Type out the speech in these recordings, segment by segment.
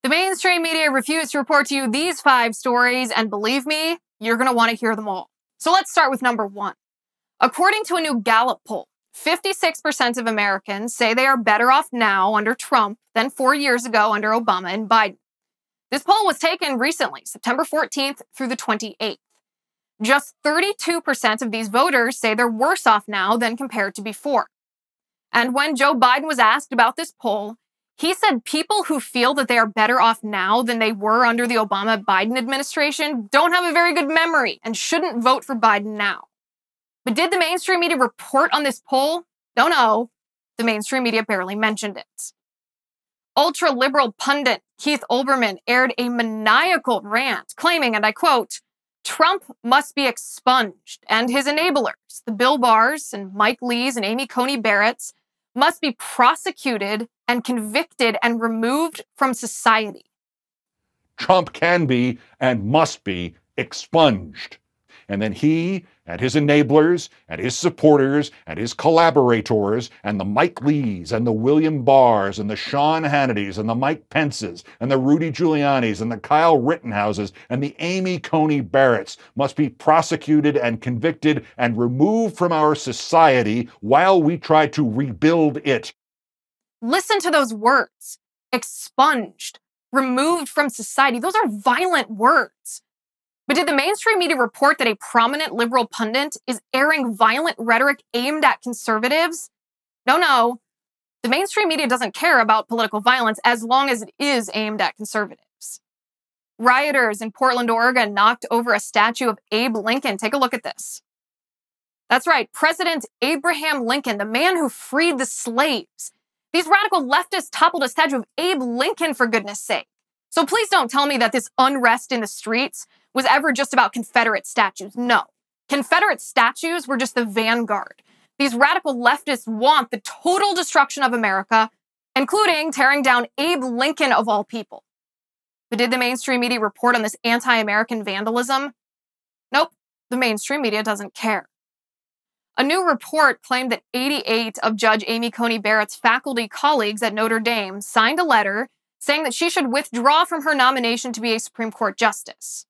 The mainstream media refused to report to you these 5 stories, and believe me, you're going to want to hear them all. So let's start with number 1. According to a new Gallup poll, 56% of Americans say they are better off now under Trump than 4 years ago under Obama and Biden. This poll was taken recently, September 14th through the 28th. Just 32% of these voters say they're worse off now than compared to before. And when Joe Biden was asked about this poll, he said people who feel that they are better off now than they were under the Obama-Biden administration don't have a very good memory and shouldn't vote for Biden now. But did the mainstream media report on this poll? No. The mainstream media barely mentioned it. Ultra-liberal pundit Keith Olbermann aired a maniacal rant claiming, and I quote, "Trump must be expunged, and his enablers, the Bill Barrs and Mike Lees and Amy Coney Barrett's, must be prosecuted and convicted and removed from society." Trump can be and must be expunged. And then he and his enablers and his supporters and his collaborators and the Mike Lees and the William Barrs and the Sean Hannitys and the Mike Pences and the Rudy Giulianis and the Kyle Rittenhouses and the Amy Coney Barretts must be prosecuted and convicted and removed from our society while we try to rebuild it. Listen to those words. Expunged, removed from society. Those are violent words. But did the mainstream media report that a prominent liberal pundit is airing violent rhetoric aimed at conservatives? No. The mainstream media doesn't care about political violence as long as it is aimed at conservatives. Rioters in Portland, Oregon knocked over a statue of Abe Lincoln. Take a look at this. That's right, President Abraham Lincoln, the man who freed the slaves. These radical leftists toppled a statue of Abe Lincoln, for goodness sake. So please don't tell me that this unrest in the streets was ever just about Confederate statues. No. Confederate statues were just the vanguard. These radical leftists want the total destruction of America, including tearing down Abe Lincoln of all people. But did the mainstream media report on this anti-American vandalism? Nope. The mainstream media doesn't care. A new report claimed that 88 of Judge Amy Coney Barrett's faculty colleagues at Notre Dame signed a letter saying that she should withdraw from her nomination to be a Supreme Court justice.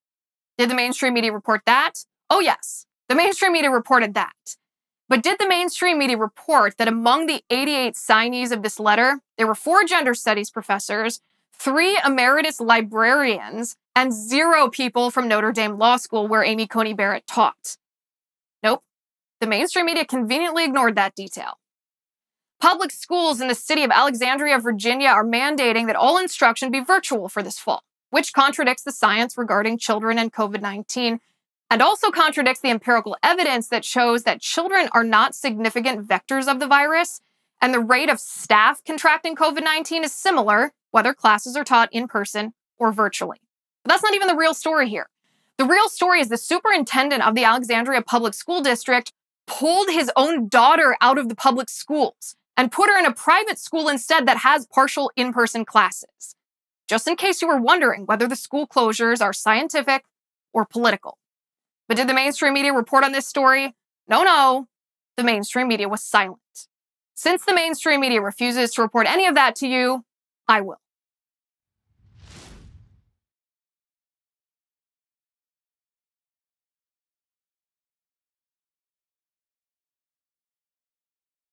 Did the mainstream media report that? Oh yes, the mainstream media reported that. But did the mainstream media report that among the 88 signees of this letter, there were 4 gender studies professors, 3 emeritus librarians, and 0 people from Notre Dame Law School where Amy Coney Barrett taught? Nope. The mainstream media conveniently ignored that detail. Public schools in the city of Alexandria, Virginia are mandating that all instruction be virtual for this fall, which contradicts the science regarding children and COVID-19, and also contradicts the empirical evidence that shows that children are not significant vectors of the virus, and the rate of staff contracting COVID-19 is similar, whether classes are taught in person or virtually. But that's not even the real story here. The real story is the superintendent of the Alexandria Public School District pulled his own daughter out of the public schools and put her in a private school instead that has partial in-person classes. Just in case you were wondering whether the school closures are scientific or political. But did the mainstream media report on this story? No. The mainstream media was silent. Since the mainstream media refuses to report any of that to you, I will.